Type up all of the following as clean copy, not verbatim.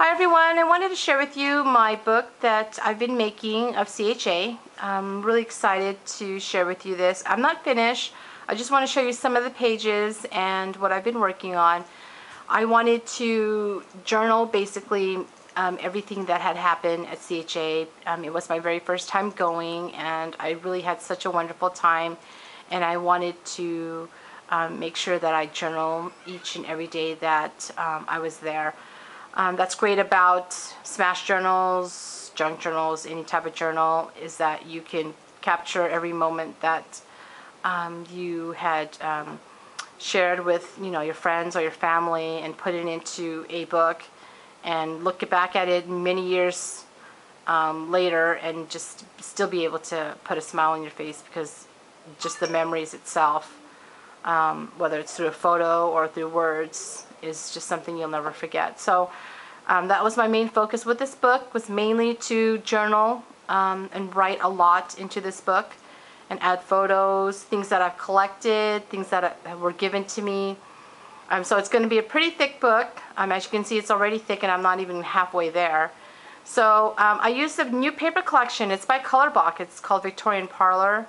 Hi everyone, I wanted to share with you my book that I've been making of CHA. I'm really excited to share with you this. I'm not finished. I just want to show you some of the pages and what I've been working on. I wanted to journal basically everything that had happened at CHA. It was my very first time going and I really had such a wonderful time, and I wanted to make sure that I journal each and every day that I was there. That's great about smash journals, junk journals, any type of journal, is that you can capture every moment that you had shared with your friends or your family and put it into a book and look back at it many years later and just still be able to put a smile on your face, because just the memories itself, whether it's through a photo or through words, is just something you'll never forget. So that was my main focus with this book, was mainly to journal and write a lot into this book and add photos, things that I've collected, things that were given to me. So it's going to be a pretty thick book. As you can see, it's already thick and I'm not even halfway there. So I used a new paper collection. It's by Colorbok. It's called Victorian Parlour.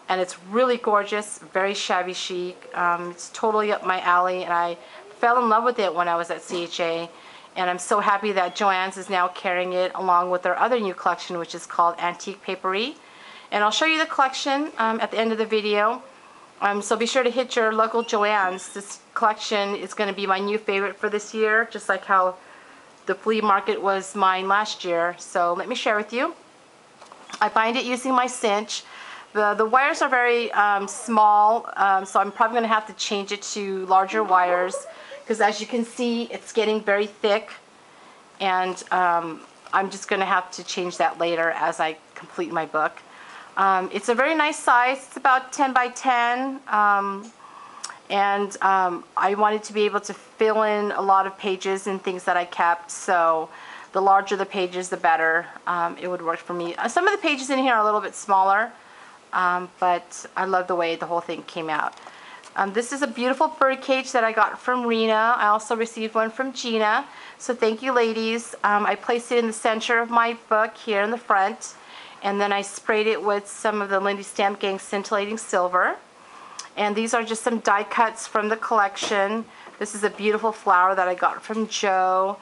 And it's really gorgeous, very shabby chic. It's totally up my alley, and I fell in love with it when I was at CHA. And I'm so happy that Joanns is now carrying it along with their other new collection, which is called Antique Paperie. And I'll show you the collection at the end of the video. So be sure to hit your local Joanns. This collection is going to be my new favorite for this year, just like how the flea market was mine last year. So let me share with you. I bind it using my cinch. The wires are very small, so I'm probably going to have to change it to larger wires, because as you can see, it's getting very thick, and I'm just going to have to change that later as I complete my book. It's a very nice size. It's about 10 by 10, and I wanted to be able to fill in a lot of pages and things that I kept, so the larger the pages, the better. It would work for me. Some of the pages in here are a little bit smaller, but I love the way the whole thing came out. This is a beautiful bird cage that I got from Rena. I also received one from Gina, so thank you, ladies. I placed it in the center of my book here in the front, and then I sprayed it with some of the Lindy Stamp Gang Scintillating Silver. And these are just some die cuts from the collection. This is a beautiful flower that I got from Joe,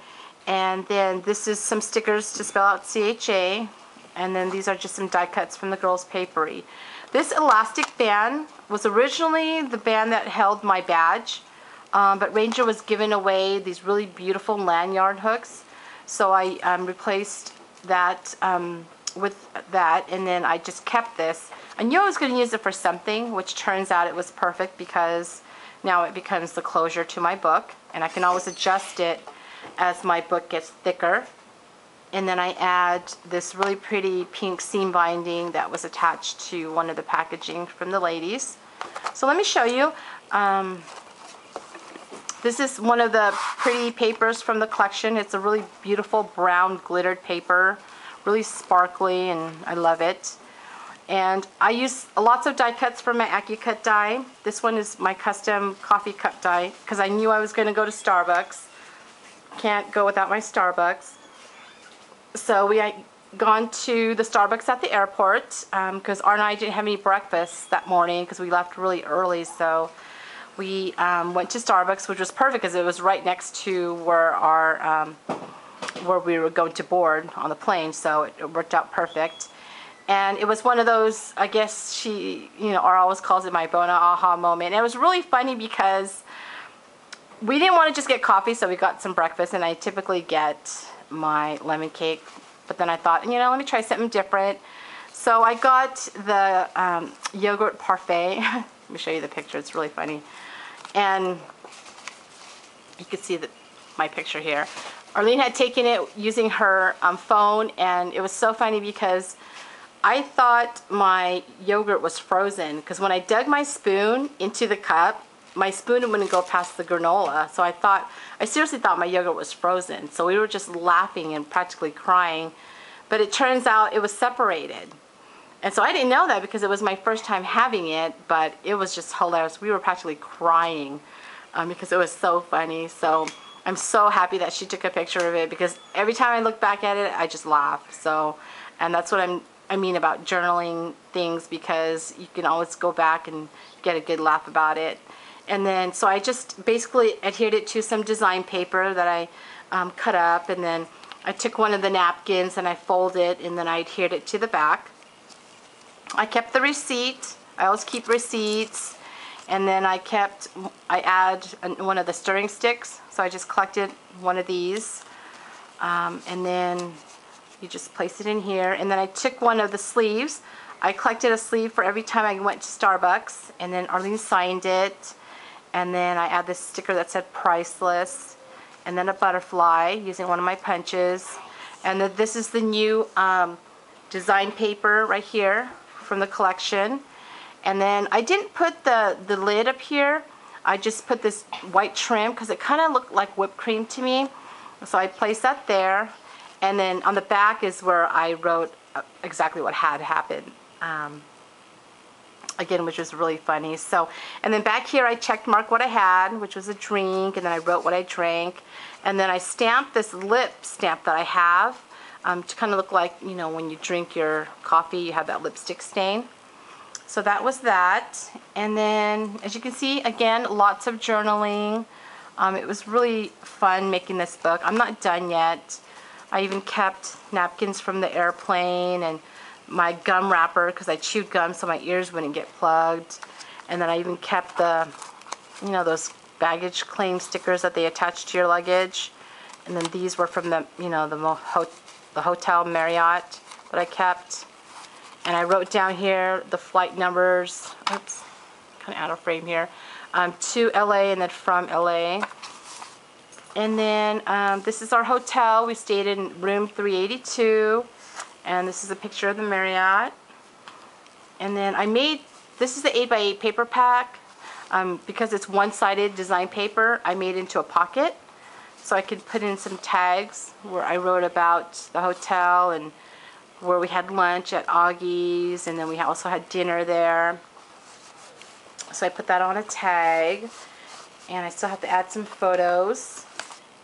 and then this is some stickers to spell out CHA. And then these are just some die cuts from the girls' Paperie. This elastic band was originally the band that held my badge, but Ranger was giving away these really beautiful lanyard hooks, so I replaced that with that, and then I just kept this. I knew I was going to use it for something, which turns out it was perfect, because now it becomes the closure to my book, and I can always adjust it as my book gets thicker. And then I add this really pretty pink seam binding that was attached to one of the packaging from the ladies. So let me show you. This is one of the pretty papers from the collection. It's a really beautiful brown glittered paper, really sparkly, and I love it. And I use lots of die cuts from my AccuCut die. This one is my custom coffee cup die, because I knew I was going to go to Starbucks. Can't go without my Starbucks. So we had gone to the Starbucks at the airport, because Art and I didn't have any breakfast that morning because we left really early. So we went to Starbucks, which was perfect because it was right next to where where we were going to board on the plane. So it worked out perfect. And it was one of those, I guess Art always calls it my Bona aha moment. And it was really funny because we didn't want to just get coffee, so we got some breakfast, and I typically get my lemon cake, but then I thought, let me try something different. So I got the yogurt parfait. Let me show you the picture. It's really funny, and you can see my picture here. Arlene had taken it using her phone, and it was so funny because I thought my yogurt was frozen, because when I dug my spoon into the cup, my spoon wouldn't go past the granola. So I seriously thought my yogurt was frozen. So we were just laughing and practically crying. But it turns out it was separated. And so I didn't know that because it was my first time having it, but it was just hilarious. We were practically crying because it was so funny. So I'm so happy that she took a picture of it, because every time I look back at it, I just laugh. So, and that's what I mean about journaling things, because you can always go back and get a good laugh about it. And then, so I just basically adhered it to some design paper that I cut up, and then I took one of the napkins and I folded it, and then I adhered it to the back. I kept the receipt. I always keep receipts. And then I add one of the stirring sticks. So I just collected one of these. And then you just place it in here. And then I took one of the sleeves. I collected a sleeve for every time I went to Starbucks. And then Arlene signed it. And then I add this sticker that said priceless. And then a butterfly using one of my punches. And then this is the new design paper right here from the collection. And then I didn't put the lid up here. I just put this white trim because it kind of looked like whipped cream to me. So I placed that there. And then on the back is where I wrote exactly what had happened. Again, which was really funny. So, and then back here I checked mark what I had, which was a drink, and then I wrote what I drank. And then I stamped this lip stamp that I have to kind of look like, you know, when you drink your coffee, you have that lipstick stain. So that was that. And then, as you can see, again, lots of journaling. It was really fun making this book. I'm not done yet. I even kept napkins from the airplane and my gum wrapper, because I chewed gum so my ears wouldn't get plugged. And then I even kept the, you know, those baggage claim stickers that they attach to your luggage. And then these were from the, you know, the hotel Marriott that I kept. And I wrote down here the flight numbers, oops, kind of out of frame here, to LA and then from LA. And then this is our hotel. We stayed in room 382. And this is a picture of the Marriott. And then I made, this is the 8x8 paper pack. Because it's one-sided design paper, I made it into a pocket. So I could put in some tags where I wrote about the hotel and where we had lunch at Augie's, and then we also had dinner there. So I put that on a tag, and I still have to add some photos.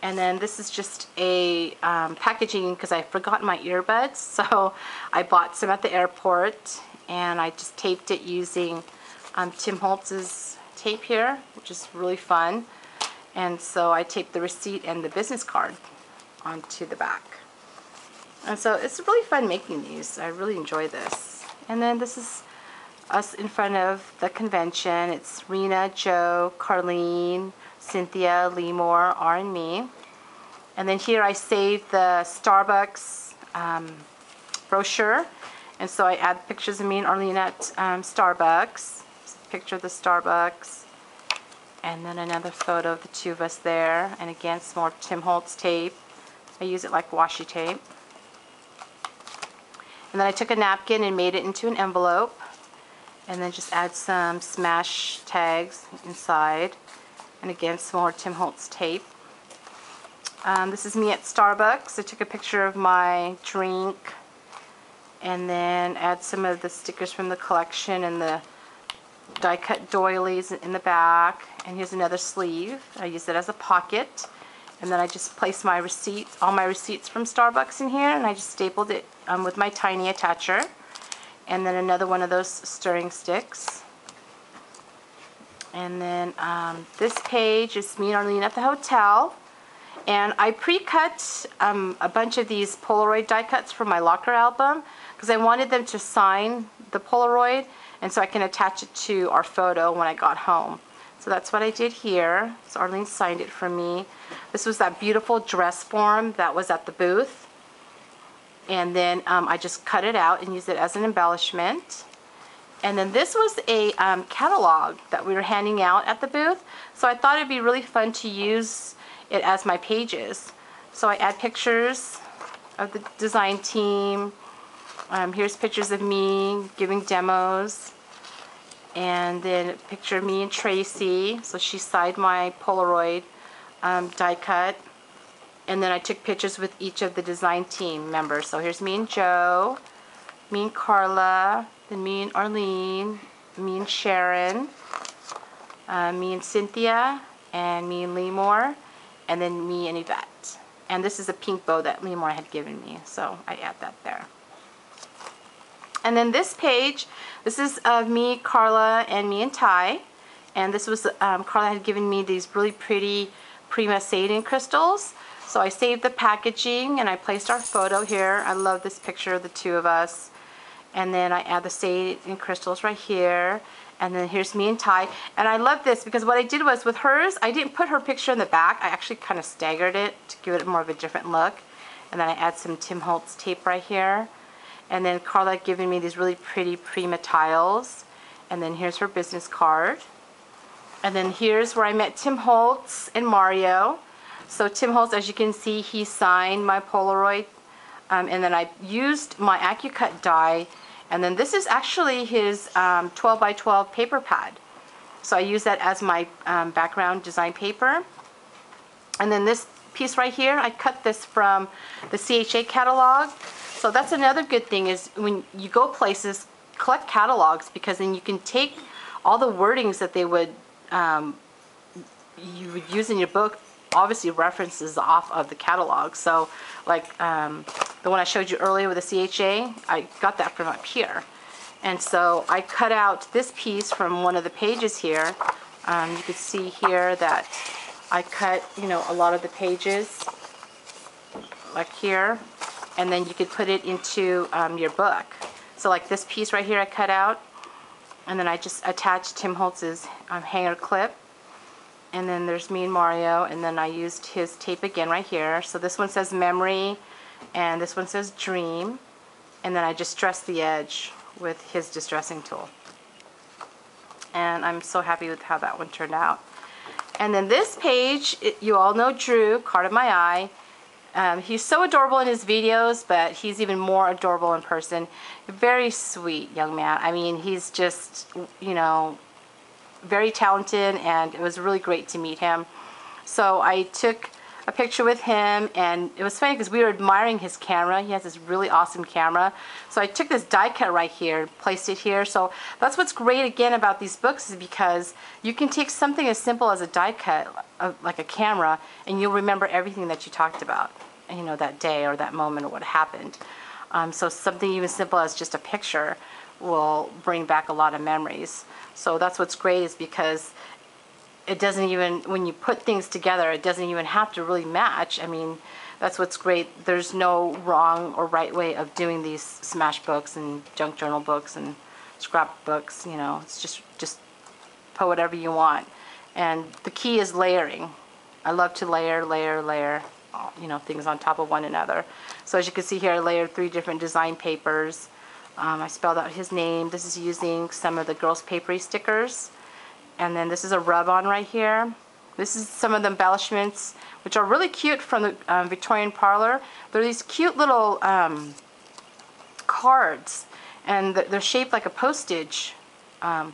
And then this is just a packaging, because I forgot my earbuds, so I bought some at the airport, and I just taped it using Tim Holtz's tape here, which is really fun. And so I taped the receipt and the business card onto the back. And so it's really fun making these. I really enjoy this. And then this is us in front of the convention. It's Rena, Joe, Carlene, Cynthia, Leemore, R, and me. And then here I saved the Starbucks brochure. And so I add pictures of me and Arlene at Starbucks. Picture of the Starbucks. And then another photo of the two of us there. And again, some more Tim Holtz tape. I use it like washi tape. And then I took a napkin and made it into an envelope. And then just add some smash tags inside. And again, some more Tim Holtz tape. This is me at Starbucks. I took a picture of my drink. And then add some of the stickers from the collection and the die-cut doilies in the back. And here's another sleeve. I use it as a pocket. And then I just placed my receipts, all my receipts from Starbucks in here, and I just stapled it with my tiny attacher. And then another one of those stirring sticks. And then this page is me and Arlene at the hotel. And I pre-cut a bunch of these Polaroid die cuts for my locker album, because I wanted them to sign the Polaroid, and so I can attach it to our photo when I got home. So that's what I did here. So Arlene signed it for me. This was that beautiful dress form that was at the booth. And then I just cut it out and used it as an embellishment. And then this was a catalog that we were handing out at the booth. So I thought it'd be really fun to use it as my pages. So I add pictures of the design team. Here's pictures of me giving demos. And then a picture of me and Tracy. So she signed my Polaroid die cut. And then I took pictures with each of the design team members. So here's me and Joe, me and Carla, then me and Arlene, me and Sharon, me and Cynthia, and me and Leemore. and then me and Yvette. And this is a pink bow that Leonora had given me, so I add that there. And then this page, this is of me, Carla, and me and Ty. And this was, Carla had given me these really pretty Prima Sadian crystals. So I saved the packaging and I placed our photo here. I love this picture of the two of us. And then I add the Sadian crystals right here. And then here's me and Ty. And I love this because what I did was with hers, I didn't put her picture in the back. I actually kind of staggered it to give it more of a different look. And then I add some Tim Holtz tape right here. And then Carla had given me these really pretty Prima tiles. And then here's her business card. And then here's where I met Tim Holtz and Mario. So Tim Holtz, as you can see, he signed my Polaroid. And then I used my AccuCut die. And then this is actually his 12 by 12 paper pad. So I use that as my background design paper. And then this piece right here, I cut this from the CHA catalog. So that's another good thing is when you go places, collect catalogs, because then you can take all the wordings that they would you would use in your book, obviously references off of the catalog. So like the one I showed you earlier with the CHA, I got that from up here. And so I cut out this piece from one of the pages here. You can see here that I cut, you know, a lot of the pages like here. And then you could put it into your book. So like this piece right here I cut out, and then I just attached Tim Holtz's hanger clip. And then there's me and Mario, and then I used his tape again right here. So this one says memory, and this one says dream. And then I just distressed the edge with his distressing tool. And I'm so happy with how that one turned out. And then this page, you all know Drew, Card of My Eye. He's so adorable in his videos, but he's even more adorable in person. Very sweet young man. I mean, he's just, you know, very talented, and it was really great to meet him. So I took a picture with him, and it was funny because we were admiring his camera. He has this really awesome camera. So I took this die cut right here, placed it here. So that's what's great again about these books, is because you can take something as simple as a die cut, like a camera, and you'll remember everything that you talked about, you know, that day or that moment or what happened. So something even simple as just a picture will bring back a lot of memories. So that's what's great, is because it doesn't even, when you put things together, it doesn't even have to really match. I mean, that's what's great. There's no wrong or right way of doing these smash books and junk journal books and scrap books. You know, it's just put whatever you want. And the key is layering. I love to layer, you know, things on top of one another. So as you can see here, I layered 3 different design papers. I spelled out his name. This is using some of the Girls Paperie stickers. And then this is a rub-on right here. This is some of the embellishments, which are really cute, from the Victorian Parlour. They're these cute little cards, and they're shaped like a postage. I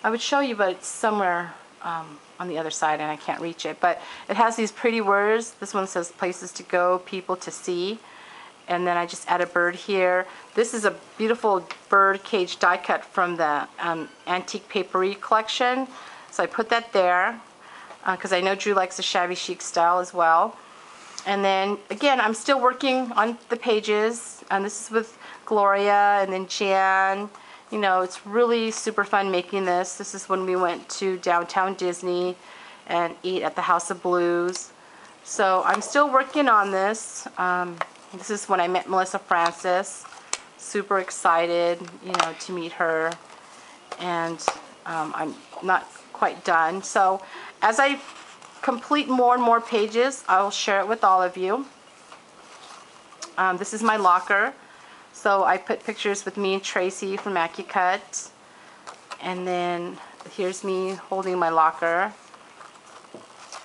would show you, but it's somewhere on the other side, and I can't reach it. But it has these pretty words. This one says places to go, people to see. And then I just add a bird here. This is a beautiful bird cage die cut from the Antique Paperie collection. So I put that there because I know Drew likes the shabby chic style as well. And then again, I'm still working on the pages. And this is with Gloria and then Jan. You know, it's really super fun making this. This is when we went to downtown Disney and eat at the House of Blues. So I'm still working on this. This is when I met Melissa Francis. Super excited, you know, to meet her. And I'm not quite done. So as I complete more and more pages, I will share it with all of you. This is my locker. So I put pictures with me and Tracy from AccuCut. And then here's me holding my locker.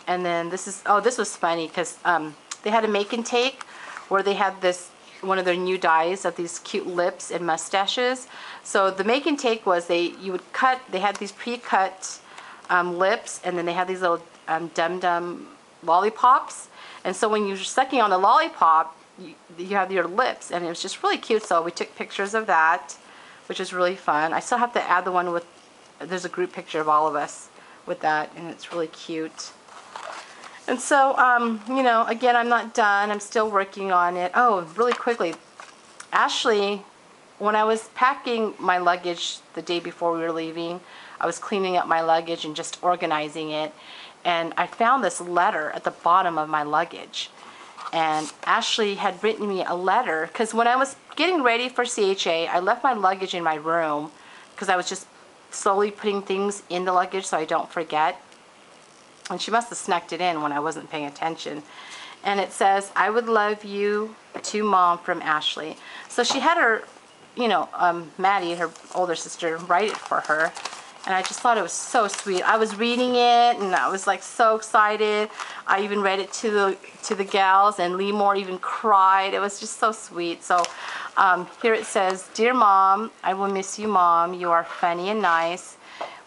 And then this is, oh, this was funny because they had a make and take where they had this, one of their new dies of these cute lips and mustaches. So the make and take was you would cut, they had these pre-cut lips, and then they had these little dum-dum lollipops. And so when you're sucking on the lollipop, you have your lips, and it was just really cute. So we took pictures of that, which is really fun. I still have to add the one with, there's a group picture of all of us with that, and it's really cute. And so, you know, again, I'm not done. I'm still working on it. Oh, really quickly, Ashley, when I was packing my luggage the day before we were leaving, I was cleaning up my luggage and just organizing it. And I found this letter at the bottom of my luggage. And Ashley had written me a letter, because when I was getting ready for CHA, I left my luggage in my room because I was just slowly putting things in the luggage so I don't forget. And she must have snuck it in when I wasn't paying attention. And it says, "I would love you to Mom from Ashley." So she had her, you know, Maddie, her older sister, write it for her. And I just thought it was so sweet. I was reading it and I was like so excited. I even read it to the gals, and Lee Moore even cried. It was just so sweet. So here it says, "Dear Mom, I will miss you, Mom. You are funny and nice.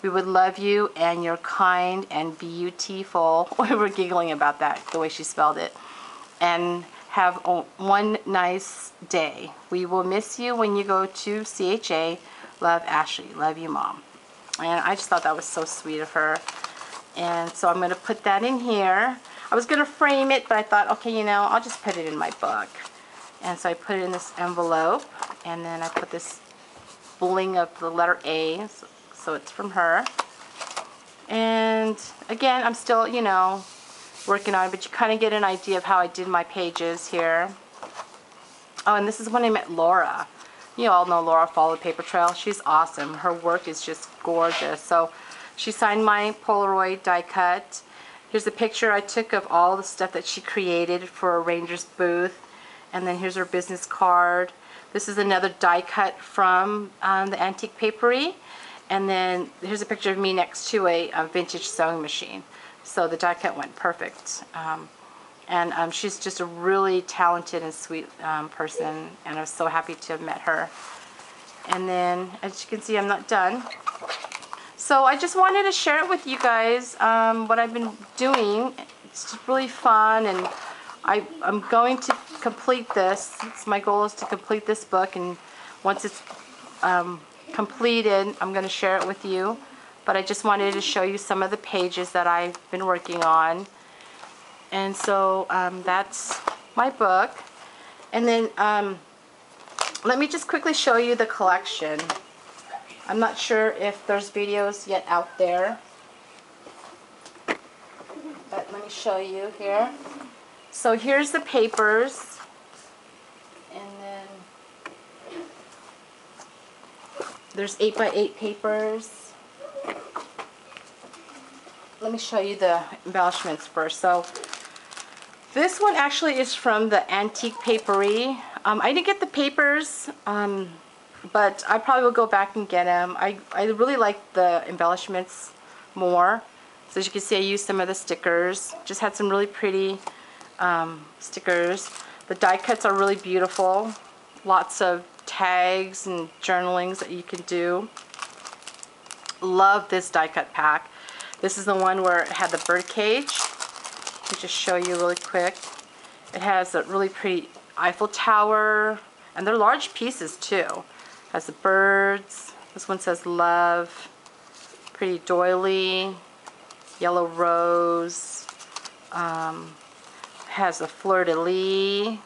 We would love you, and you're kind and beautiful." We were giggling about that, the way she spelled it. "And have one nice day. We will miss you when you go to CHA. Love, Ashley." Love you, Mom. And I just thought that was so sweet of her. And so I'm going to put that in here. I was going to frame it, but I thought, okay, you know, I'll just put it in my book. And so I put it in this envelope, and then I put this bling of the letter A, so it's from her. And again, I'm still, you know, working on it, but you kind of get an idea of how I did my pages here. Oh, and this is when I met Laura. You all know Laura, Follow the Paper Trail. She's awesome. Her work is just gorgeous. So she signed my Polaroid die cut. Here's a picture I took of all the stuff that she created for a Ranger's booth. And then here's her business card. This is another die cut from the antique papery. And then here's a picture of me next to a vintage sewing machine. So the die cut went perfect. And she's just a really talented and sweet person, and I was so happy to have met her. And then, as you can see, I'm not done. So I just wanted to share it with you guys, what I've been doing. It's just really fun, and I'm going to complete this. My goal is to complete this book, and once it's completed, I'm going to share it with you. But I just wanted to show you some of the pages that I've been working on. And so that's my book. And then let me just quickly show you the collection. I'm not sure if there's videos yet out there, but let me show you here. So here's the papers, and then there's 8x8 papers. Let me show you the embellishments first. So this one actually is from the antique papery. I didn't get the papers, but I probably will go back and get them. I really like the embellishments more. So as you can see, I used some of the stickers. Just had some really pretty stickers. The die cuts are really beautiful. Lots of tags and journalings that you can do. Love this die cut pack. This is the one where it had the bird cage. Let me just show you really quick. It has a really pretty Eiffel Tower, and they're large pieces too. It has the birds. This one says love. Pretty doily. Yellow rose. Has a fleur-de-lis.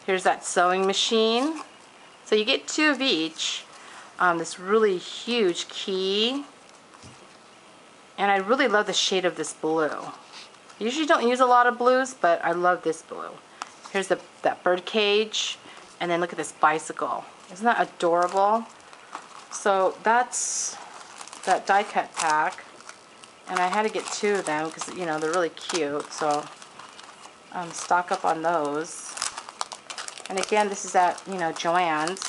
Here's that sewing machine. So you get 2 of each. This really huge key. And I really love the shade of this blue. I usually don't use a lot of blues, but I love this blue. Here's that bird cage, and then look at this bicycle. Isn't that adorable? So that's that die cut pack, and I had to get 2 of them because, you know, they're really cute. So stock up on those. And again, this is at, you know, Joanns.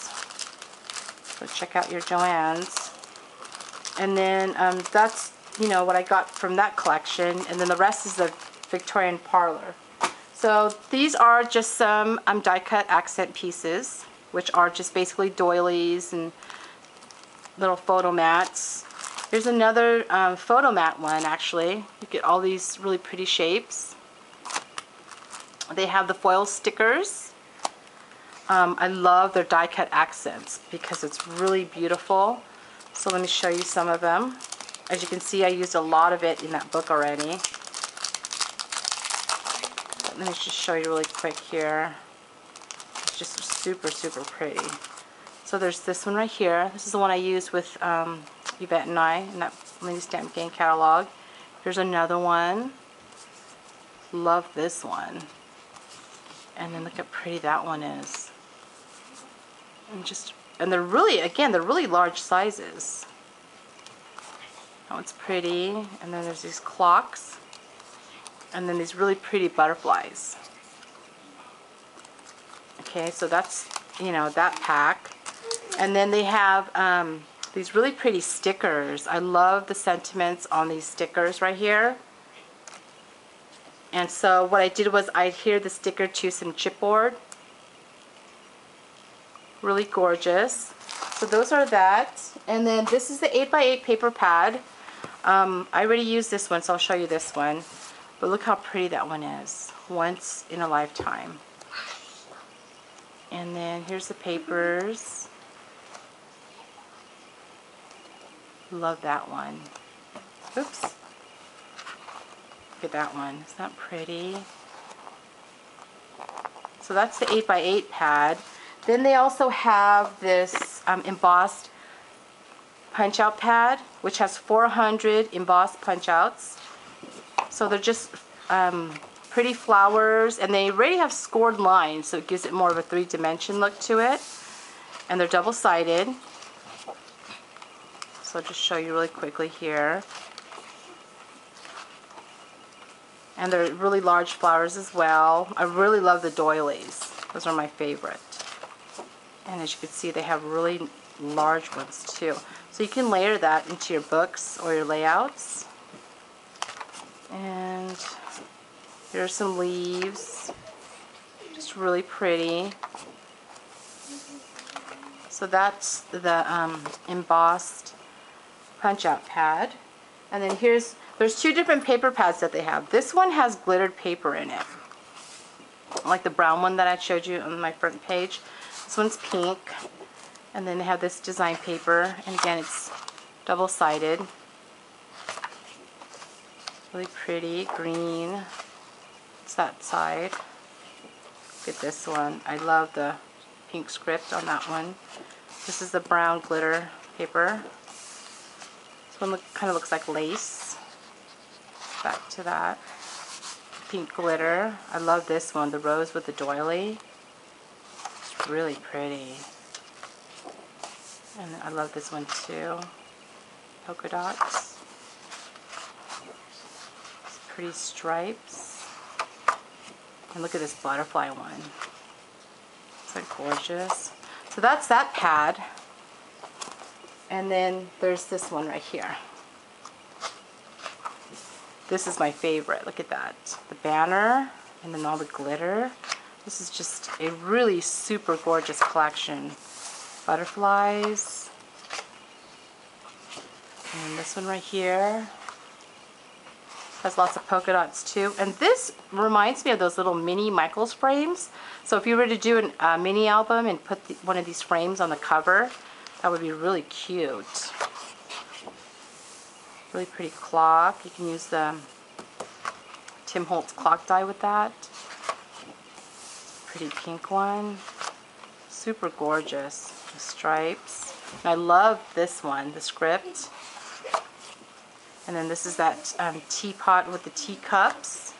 So check out your Joanns. And then that's, you know, what I got from that collection, and then the rest is the Victorian Parlour. So these are just some die cut accent pieces, which are just basically doilies and little photo mats. Here's another photo mat one, actually. You get all these really pretty shapes. They have the foil stickers. I love their die cut accents because it's really beautiful. So let me show you some of them. As you can see, I used a lot of it in that book already. let me just show you really quick here. It's just super, super pretty. So there's this one right here. This is the one I used with Yvette and I in that Lindy Stamp Gang catalog. Here's another one. Love this one. And then look how pretty that one is. And they're really, again, they're really large sizes. That one's pretty. And then there's these clocks. And then these really pretty butterflies. Okay, so that's, you know, that pack. And then they have these really pretty stickers. I love the sentiments on these stickers right here. And so what I did was I adhered the sticker to some chipboard. Really gorgeous. So those are that. And then this is the 8x8 paper pad. I already used this one, so I'll show you this one. But look how pretty that one is. Once in a lifetime. And then here's the papers. Love that one. Oops. Look at that one. Isn't that pretty? So that's the 8x8 pad. Then they also have this embossed punch-out pad, which has 400 embossed punch-outs. So they're just pretty flowers, and they already have scored lines, so it gives it more of a three-dimension look to it. And they're double-sided. So I'll just show you really quickly here. And they're really large flowers as well. I really love the doilies. Those are my favorite. And as you can see, they have really large ones too. So you can layer that into your books or your layouts. And here are some leaves. Just really pretty. So that's the embossed punch-out pad. And then there's two different paper pads that they have. This one has glittered paper in it, like the brown one that I showed you on my front page. This one's pink. And then they have this design paper, and again it's double-sided. Really pretty, green. It's that side. Look at this one. I love the pink script on that one. This is the brown glitter paper. This one kind of looks like lace. Back to that. Pink glitter. I love this one, the rose with the doily. It's really pretty. And I love this one too. Polka dots. It's pretty stripes. And look at this butterfly one. It's like gorgeous. So that's that pad. And then there's this one right here. This is my favorite. Look at that. The banner and then all the glitter. This is just a really super gorgeous collection. Butterflies. And this one right here has lots of polka dots too. And this reminds me of those little mini Michaels frames. So if you were to do a mini album and put one of these frames on the cover, that would be really cute. Really pretty clock. You can use the Tim Holtz clock die with that. Pretty pink one. Super gorgeous. The stripes. And I love this one, the script. And then this is that teapot with the teacups.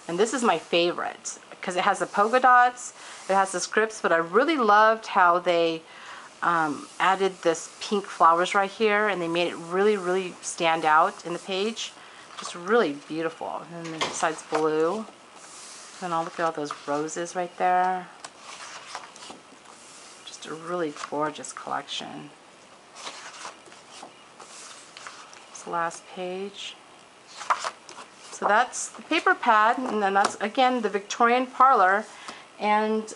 And this is my favorite because it has the polka dots, it has the scripts, but I really loved how they added this pink flowers right here, and they made it really, really stand out in the page. Just really beautiful. And then the side's blue. And I'll look at all those roses right there. Just a really gorgeous collection. This last page. So that's the paper pad, and then that's again the Victorian Parlour. And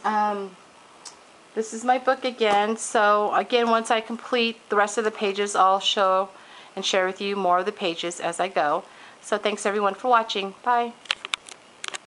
this is my book again. So again, once I complete the rest of the pages, I'll show and share with you more of the pages as I go. So thanks everyone for watching. Bye.